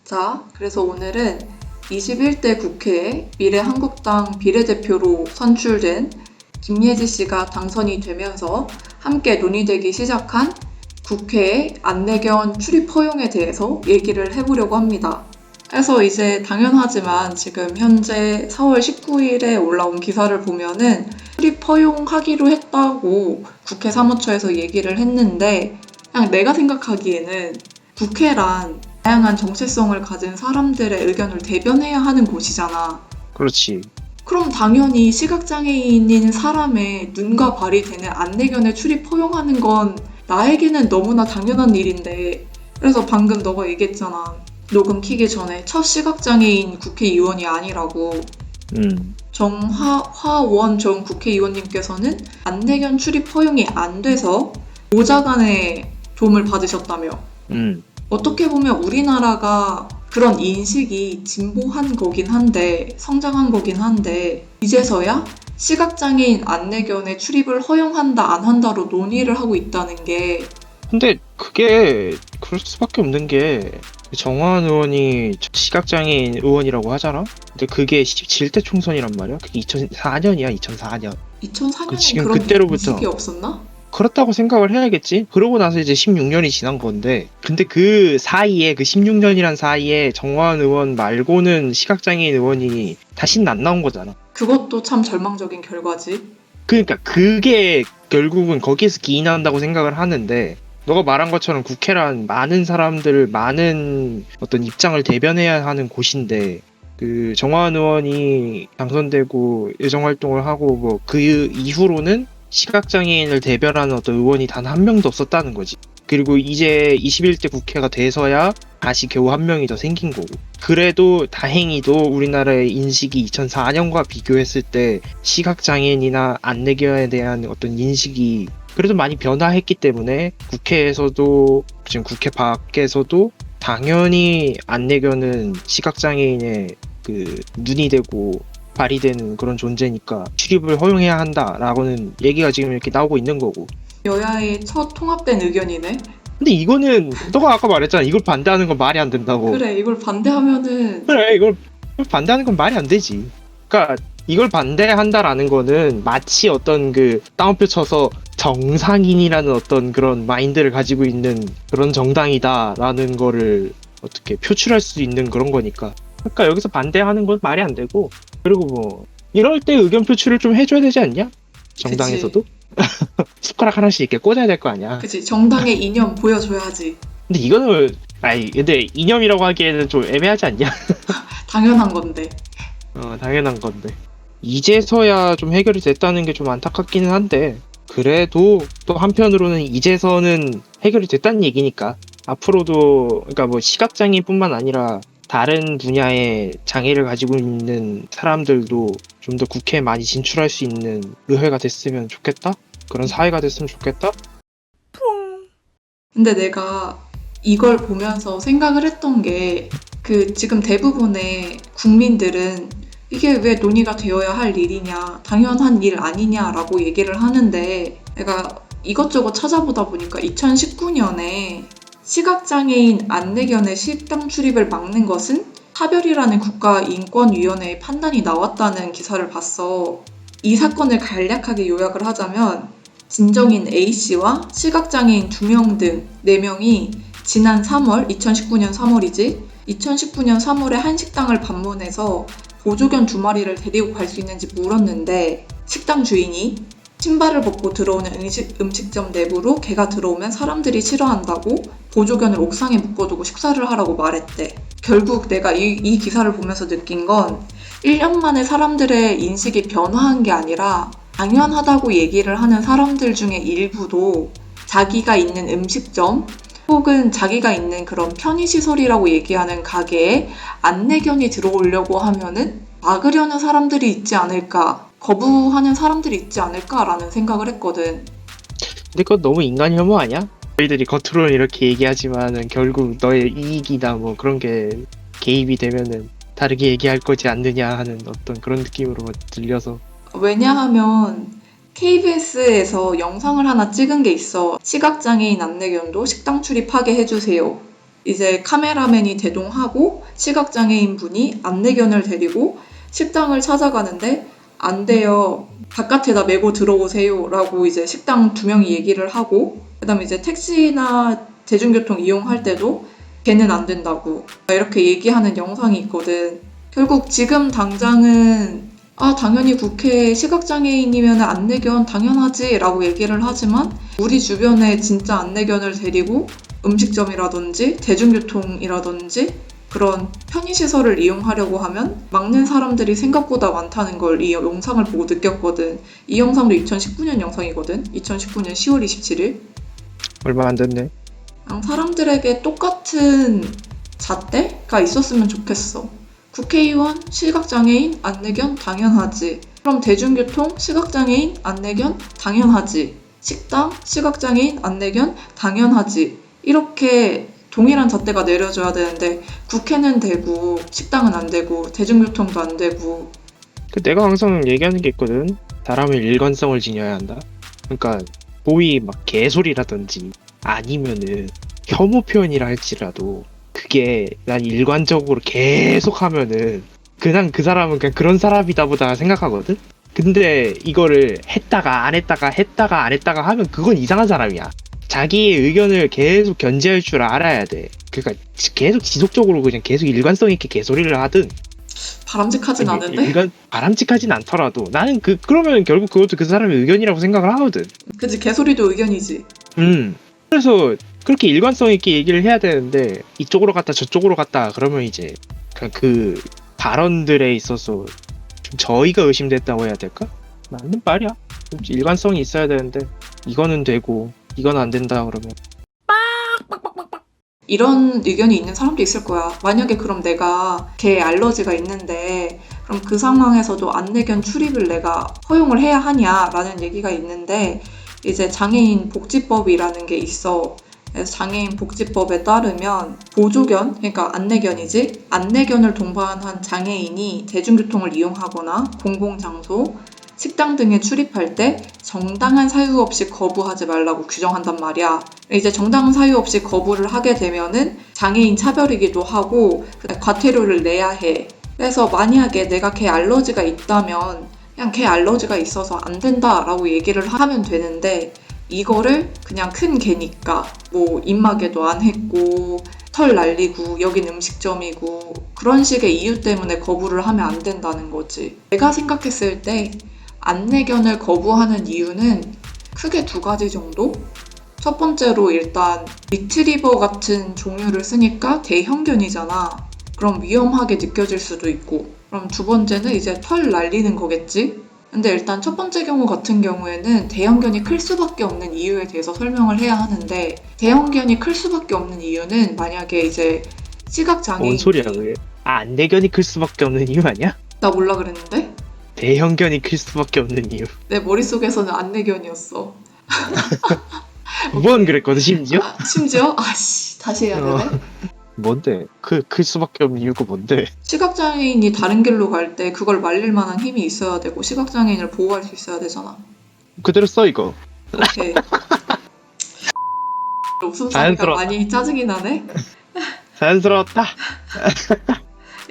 자, 그래서 오늘은 21대 국회에 미래한국당 비례대표로 선출된 김예지 씨가 당선이 되면서 함께 논의되기 시작한 국회의 안내견 출입 허용에 대해서 얘기를 해보려고 합니다. 그래서 이제 당연하지만 지금 현재 4월 19일에 올라온 기사를 보면은 출입 허용하기로 했다고 국회 사무처에서 얘기를 했는데, 그냥 내가 생각하기에는 국회란 다양한 정체성을 가진 사람들의 의견을 대변해야 하는 곳이잖아. 그렇지. 그럼 당연히 시각장애인인 사람의 눈과 발이 되는 안내견에 출입 허용하는 건 나에게는 너무나 당연한 일인데, 그래서 방금 너가 얘기했잖아. 녹음 키기 전에 첫 시각장애인 국회의원이 아니라고. 정화원 전 국회의원님께서는 안내견 출입 허용이 안 돼서 보좌관의 도움을 받으셨다며. 어떻게 보면 우리나라가 그런 인식이 진보한 거긴 한데, 성장한 거긴 한데, 이제서야 시각장애인 안내견의 출입을 허용한다 안 한다로 논의를 하고 있다는 게. 근데 그게 그럴 수밖에 없는 게 정화원 의원이 시각장애인 의원이라고 하잖아? 근데 그게 질대 총선이란 말이야? 그게 2004년이야, 2004년. 2004년엔 지금 그런 그때로부터 인식이 없었나? 그렇다고 생각을 해야겠지? 그러고 나서 이제 16년이 지난 건데, 근데 그 사이에, 그 16년이란 사이에 정화원 의원 말고는 시각장애인 의원이 다시는 안 나온 거잖아. 그것도 참 절망적인 결과지. 그러니까 그게 결국은 거기에서 기인한다고 생각을 하는데, 너가 말한 것처럼 국회란 많은 사람들, 많은 어떤 입장을 대변해야 하는 곳인데, 그 정화원 의원이 당선되고 예정활동을 하고 뭐 그 이후로는 시각장애인을 대변하는 어떤 의원이 단 한 명도 없었다는 거지. 그리고 이제 21대 국회가 돼서야 다시 겨우 한 명이 더 생긴 거고. 그래도 다행히도 우리나라의 인식이 2004년과 비교했을 때 시각장애인이나 안내견에 대한 어떤 인식이 그래도 많이 변화했기 때문에 국회에서도 지금 국회 밖에서도 당연히 안내견은 시각장애인의 그 눈이 되고 발이 되는 그런 존재니까 출입을 허용해야 한다라고는 얘기가 지금 이렇게 나오고 있는 거고. 여야의 첫 통합된 의견이네. 근데 이거는 너가 아까 말했잖아. 이걸 반대하는 건 말이 안 된다고. 그래, 이걸 반대하면은. 그래, 이걸 반대하는 건 말이 안 되지. 그러니까 이걸 반대한다라는 거는 마치 어떤 그 따옴표 쳐서 정상인이라는 어떤 그런 마인드를 가지고 있는 그런 정당이다라는 거를 어떻게 표출할 수 있는 그런 거니까. 그러니까 여기서 반대하는 건 말이 안 되고, 그리고 뭐 이럴 때 의견 표출을 좀 해줘야 되지 않냐? 정당에서도? 숟가락 하나씩 이렇게 꽂아야 될 거 아니야. 그치, 정당의 이념 보여줘야지. 근데 이거는 근데 이념이라고 하기에는 좀 애매하지 않냐? 당연한 건데. 당연한 건데. 이제서야 좀 해결이 됐다는 게 좀 안타깝기는 한데, 그래도 또 한편으로는 이제서는 해결이 됐다는 얘기니까 앞으로도, 그러니까 뭐 시각장애인뿐만 아니라 다른 분야의 장애를 가지고 있는 사람들도 좀 더 국회에 많이 진출할 수 있는 의회가 됐으면 좋겠다? 그런 사회가 됐으면 좋겠다? 근데 내가 이걸 보면서 생각을 했던 게, 지금 대부분의 국민들은 이게 왜 논의가 되어야 할 일이냐, 당연한 일 아니냐라고 얘기를 하는데, 내가 이것저것 찾아보다 보니까 2019년에 시각장애인 안내견의 식당 출입을 막는 것은 차별이라는 국가인권위원회의 판단이 나왔다는 기사를 봤어. 이 사건을 간략하게 요약을 하자면, 진정인 A씨와 시각장애인 2명 등 4명이 지난 3월, 2019년 3월이지, 2019년 3월에 한 식당을 방문해서 보조견 2마리를 데리고 갈 수 있는지 물었는데, 식당 주인이 신발을 벗고 들어오는 음식점 내부로 개가 들어오면 사람들이 싫어한다고 보조견을 옥상에 묶어두고 식사를 하라고 말했대. 결국 내가 이 기사를 보면서 느낀 건 1년 만에 사람들의 인식이 변화한 게 아니라 당연하다고 얘기를 하는 사람들 중에 일부도 자기가 있는 음식점 혹은 자기가 있는 그런 편의시설이라고 얘기하는 가게에 안내견이 들어오려고 하면은 막으려는 사람들이 있지 않을까, 거부하는 사람들이 있지 않을까라는 생각을 했거든. 근데 그건 너무 인간 혐오 아니야? 저희들이 겉으로는 이렇게 얘기하지만은 결국 너의 이익이나 뭐 그런 게 개입이 되면은 다르게 얘기할 거지 않느냐 하는 어떤 그런 느낌으로 들려서. 왜냐하면 KBS에서 영상을 하나 찍은 게 있어. 시각장애인 안내견도 식당 출입하게 해주세요. 이제 카메라맨이 대동하고 시각장애인 분이 안내견을 데리고 식당을 찾아가는데 안 돼요. 바깥에다 메고 들어오세요. 라고 이제 식당 2명이 얘기를 하고 그다음에 이제 택시나 대중교통 이용할 때도 걔는 안 된다고 이렇게 얘기하는 영상이 있거든. 결국 지금 당장은 당연히 국회에 시각장애인이면 안내견 당연하지 라고 얘기를 하지만 우리 주변에 진짜 안내견을 데리고 음식점이라든지 대중교통이라든지 그런 편의시설을 이용하려고 하면 막는 사람들이 생각보다 많다는 걸 이 영상을 보고 느꼈거든. 이 영상도 2019년 영상이거든. 2019년 10월 27일. 얼마 안 됐네. 그냥 사람들에게 똑같은 잣대가 있었으면 좋겠어. 국회의원, 시각장애인, 안내견 당연하지. 그럼 대중교통, 시각장애인, 안내견 당연하지. 식당, 시각장애인, 안내견 당연하지. 이렇게 동일한 잣대가 내려줘야 되는데 국회는 되고 식당은 안 되고 대중교통도 안 되고. 내가 항상 얘기하는 게 있거든. 사람은 일관성을 지녀야 한다. 그러니까 고의 막 개소리라든지 아니면은 혐오 표현이라 할지라도 그게 난 일관적으로 계속 하면은 그냥 그 사람은 그냥 그런 사람이다 보다 생각하거든. 근데 이거를 했다가 안 했다가 했다가 안 했다가 하면 그건 이상한 사람이야. 자기의 의견을 계속 견제할 줄 알아야 돼. 그러니까 계속 지속적으로 그냥 계속 일관성 있게 개소리를 하든 바람직하진 않은데? 바람직하진 않더라도 나는 그러면 결국 그것도 그 사람의 의견이라고 생각을 하거든. 그치, 개소리도 의견이지. 그래서 그렇게 일관성 있게 얘기를 해야 되는데 이쪽으로 갔다 저쪽으로 갔다 그러면 이제 그냥 그 발언들에 있어서 좀 저의가 의심됐다고 해야 될까? 맞는 말이야. 좀 일관성이 있어야 되는데 이거는 되고 이건 안 된다 그러면 이런 의견이 있는 사람도 있을 거야. 만약에 그럼 내가 개 알러지가 있는데 그럼 그 상황에서도 안내견 출입을 내가 허용을 해야 하냐라는 얘기가 있는데 이제 장애인 복지법이라는 게 있어. 그래서 장애인 복지법에 따르면 보조견, 그러니까 안내견이지, 안내견을 동반한 장애인이 대중교통을 이용하거나 공공장소, 식당 등에 출입할 때 정당한 사유 없이 거부하지 말라고 규정한단 말이야. 이제 정당한 사유 없이 거부를 하게 되면은 장애인 차별이기도 하고 과태료를 내야 해. 그래서 만약에 내가 개 알러지가 있다면 그냥 개 알러지가 있어서 안 된다라고 얘기를 하면 되는데 이거를 그냥 큰 개니까 뭐 입마개도 안 했고 털 날리고 여긴 음식점이고 그런 식의 이유 때문에 거부를 하면 안 된다는 거지. 내가 생각했을 때 안내견을 거부하는 이유는 크게 2가지 정도? 첫 번째로 일단 리트리버 같은 종류를 쓰니까 대형견이잖아. 그럼 위험하게 느껴질 수도 있고. 그럼 2번째는 이제 털 날리는 거겠지? 근데 일단 첫 번째 경우 같은 경우에는 대형견이 클 수밖에 없는 이유에 대해서 설명을 해야 하는데 대형견이 클 수밖에 없는 이유는 만약에 이제 시각장애인 뭔 소리야 그게? 안내견이 클 수밖에 없는 이유 아니야? 나 몰라 그랬는데? 대형견이 클 수밖에 없는 이유. 내 머릿속에서는 안내견이었어. 2번 그랬거든 심지어? 심지어? 아씨 다시 해야 되네? 뭔데? 클 수밖에 없는 이유가 뭔데? 시각장애인이 다른 길로 갈 때 그걸 말릴 만한 힘이 있어야 되고 시각장애인을 보호할 수 있어야 되잖아. 그대로 써 이거. 오케이. 웃음 소리가 자연스러웠다. 많이 짜증이 나네? 자연스러웠다.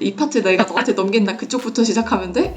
이 파트 내가 너한테 넘긴다. 그쪽부터 시작하면 돼?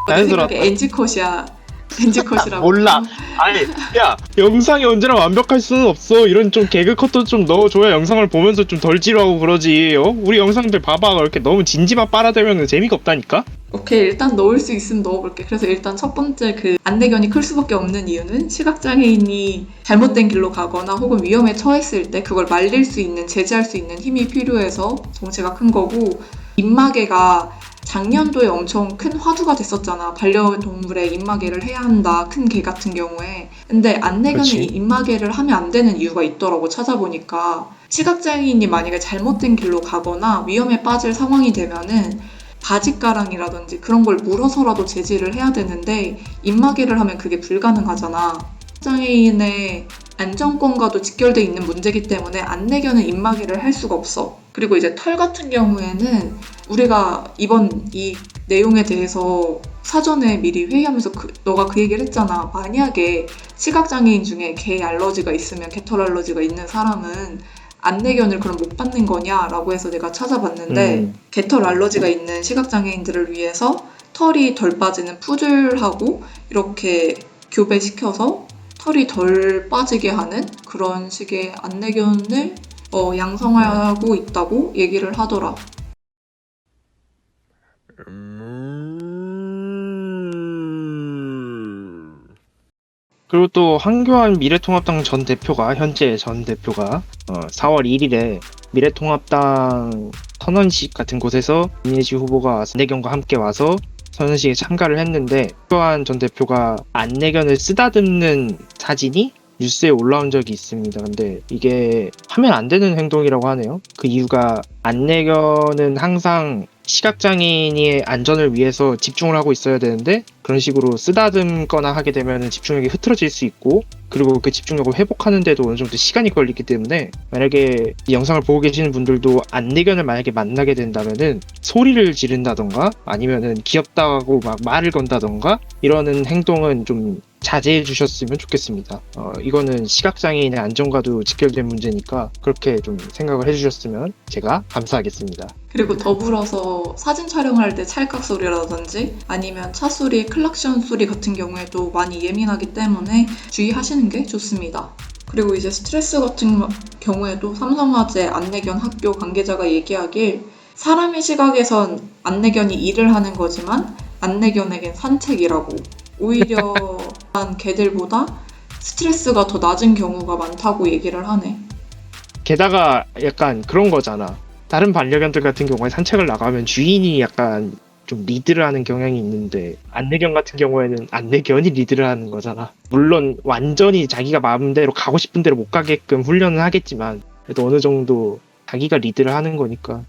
내 자연스러웠다. 생각에 NG컷이야. NG컷이라고. 몰라. 아니, 야, 영상이 언제나 완벽할 수는 없어. 이런 좀 개그 컷도 좀 넣어줘야 영상을 보면서 좀 덜 지루하고 그러지. 우리 영상들 봐봐. 이렇게 너무 진지만 빨아대면 재미가 없다니까? 오케이, 일단 넣을 수 있으면 넣어볼게. 그래서 일단 첫 번째 그 안내견이 클 수밖에 없는 이유는 시각장애인이 잘못된 길로 가거나 혹은 위험에 처했을 때 그걸 말릴 수 있는, 제지할 수 있는 힘이 필요해서 덩치가 큰 거고, 입마개가 작년도에 엄청 큰 화두가 됐었잖아. 반려동물의 입마개를 해야 한다. 큰 개 같은 경우에. 근데 안내견이 그치. 입마개를 하면 안 되는 이유가 있더라고, 찾아보니까. 시각장애인이 만약에 잘못된 길로 가거나 위험에 빠질 상황이 되면은 바짓가랑이라든지 그런 걸 물어서라도 제지를 해야 되는데 입마개를 하면 그게 불가능하잖아. 장애인의 안전권과도 직결돼 있는 문제이기 때문에 안내견은 입마개를 할 수가 없어. 그리고 이제 털 같은 경우에는 우리가 이번 이 내용에 대해서 사전에 미리 회의하면서 너가 그 얘기를 했잖아. 만약에 시각장애인 중에 개 알러지가 있으면 개털 알러지가 있는 사람은 안내견을 그럼 못 받는 거냐라고 해서 내가 찾아봤는데 개털 알러지가 있는 시각장애인들을 위해서 털이 덜 빠지는 푸들하고 이렇게 교배시켜서 털이 덜 빠지게 하는 그런 식의 안내견을 양성하고 있다고 얘기를 하더라. 그리고 또 한교안 미래통합당 전 대표가 현재 전 대표가 4월 1일에 미래통합당 선언식 같은 곳에서 김예지 후보가 안내견과 함께 와서 선언식에 참가를 했는데 한교안 전 대표가 안내견을 쓰다듬는 사진이 뉴스에 올라온 적이 있습니다. 근데 이게 하면 안 되는 행동이라고 하네요. 그 이유가 안내견은 항상 시각장애인의 안전을 위해서 집중을 하고 있어야 되는데 그런 식으로 쓰다듬거나 하게 되면 집중력이 흐트러질 수 있고 그리고 그 집중력을 회복하는데도 어느 정도 시간이 걸리기 때문에 만약에 이 영상을 보고 계시는 분들도 안내견을 만약에 만나게 된다면은 소리를 지른다던가 아니면은 귀엽다고 막 말을 건다던가 이러는 행동은 좀 자제해 주셨으면 좋겠습니다. 이거는 시각장애인의 안전과도 직결된 문제니까 그렇게 좀 생각을 해주셨으면 제가 감사하겠습니다. 그리고 더불어서 사진 촬영할 때 찰칵 소리라든지 아니면 차 소리, 클락션 소리 같은 경우에도 많이 예민하기 때문에 주의하시는 게 좋습니다. 그리고 이제 스트레스 같은 경우에도 삼성화재 안내견 학교 관계자가 얘기하길 사람의 시각에선 안내견이 일을 하는 거지만 안내견에겐 산책이라고. 오히려 개들보다 스트레스가 더 낮은 경우가 많다고 얘기를 하네. 게다가 약간 그런 거잖아. 다른 반려견들 같은 경우에 산책을 나가면 주인이 약간 좀 리드를 하는 경향이 있는데 안내견 같은 경우에는 안내견이 리드를 하는 거잖아. 물론 완전히 자기가 마음대로 가고 싶은 대로 못 가게끔 훈련을 하겠지만 그래도 어느 정도 자기가 리드를 하는 거니까.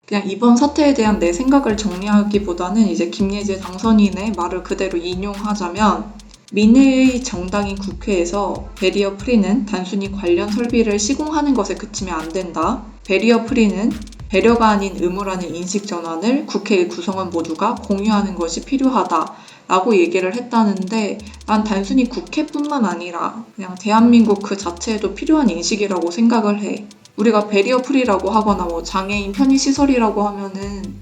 그냥 이번 사태에 대한 내 생각을 정리하기보다는 이제 김예재 당선인의 말을 그대로 인용하자면 민의의 정당인 국회에서 배리어 프리는 단순히 관련 설비를 시공하는 것에 그치면 안 된다. 배리어 프리는 배려가 아닌 의무라는 인식 전환을 국회의 구성원 모두가 공유하는 것이 필요하다. 라고 얘기를 했다는데 난 단순히 국회뿐만 아니라 그냥 대한민국 그 자체에도 필요한 인식이라고 생각을 해. 우리가 배리어 프리라고 하거나 뭐 장애인 편의시설이라고 하면은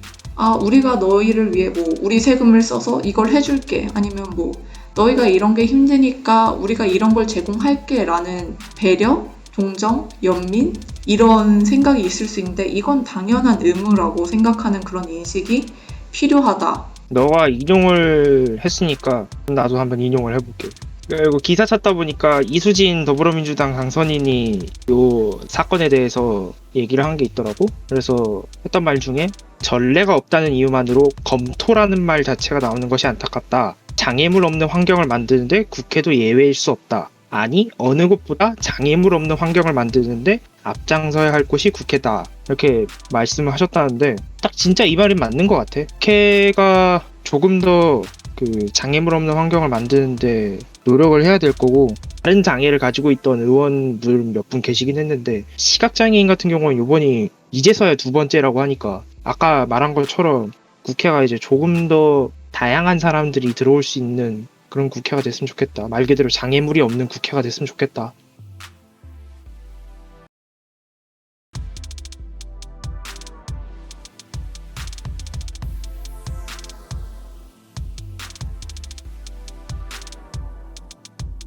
우리가 너희를 위해 뭐 우리 세금을 써서 이걸 해줄게 아니면 뭐 너희가 이런 게 힘드니까 우리가 이런 걸 제공할게 라는 배려, 동정, 연민 이런 생각이 있을 수 있는데 이건 당연한 의무라고 생각하는 그런 인식이 필요하다. 너가 인용을 했으니까 나도 한번 인용을 해볼게. 그리고 기사 찾다 보니까 이수진 더불어민주당 당선인이 요 사건에 대해서 얘기를 한 게 있더라고. 그래서 했던 말 중에 전례가 없다는 이유만으로 검토라는 말 자체가 나오는 것이 안타깝다. 장애물 없는 환경을 만드는데 국회도 예외일 수 없다. 아니 어느 곳보다 장애물 없는 환경을 만드는데 앞장서야 할 곳이 국회다. 이렇게 말씀을 하셨다는데 딱 진짜 이 말이 맞는 것 같아. 국회가 조금 더 그 장애물 없는 환경을 만드는데 노력을 해야 될 거고 다른 장애를 가지고 있던 의원들 몇 분 계시긴 했는데 시각장애인 같은 경우는 이번이 이제서야 두 번째라고 하니까 아까 말한 것처럼 국회가 이제 조금 더 다양한 사람들이 들어올 수 있는 그런 국회가 됐으면 좋겠다. 말 그대로 장애물이 없는 국회가 됐으면 좋겠다.